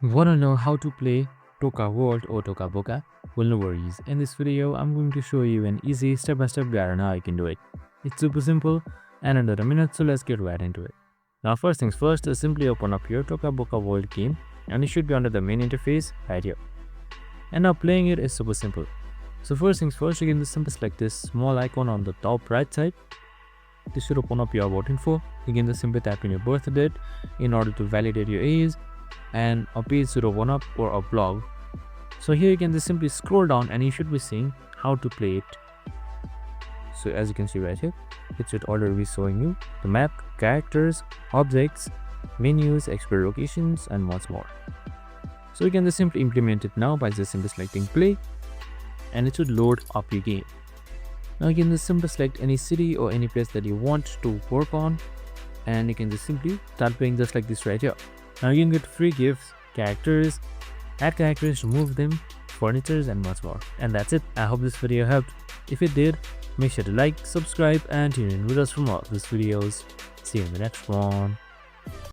Wanna know how to play Toca World or Toca Boca? Well, no worries. In this video, I'm going to show you an easy step-by-step guide on how you can do it. It's super simple and under a minute, so let's get right into it. Now, first things first, simply open up your Toca Boca World game and it should be under the main interface right here. And now playing it is super simple. So first things first, you can simply select this small icon on the top right side. This should open up your about info. You can just simply type in your birth date in order to validate your age, and a page should open up or a blog. So here you can just simply scroll down and you should be seeing how to play it. So as you can see right here, it should already be showing you the map, characters, objects, menus, explore locations, and much more. So you can just simply implement it now by just simply selecting play, and it should load up your game. Now you can just simply select any city or any place that you want to work on, and you can just simply start playing just like this right here. Now you can get free gifts, characters, add characters, remove them, furnitures, and much more. And that's it. I hope this video helped. If it did, make sure to like, subscribe, and tune in with us for more of these videos. See you in the next one.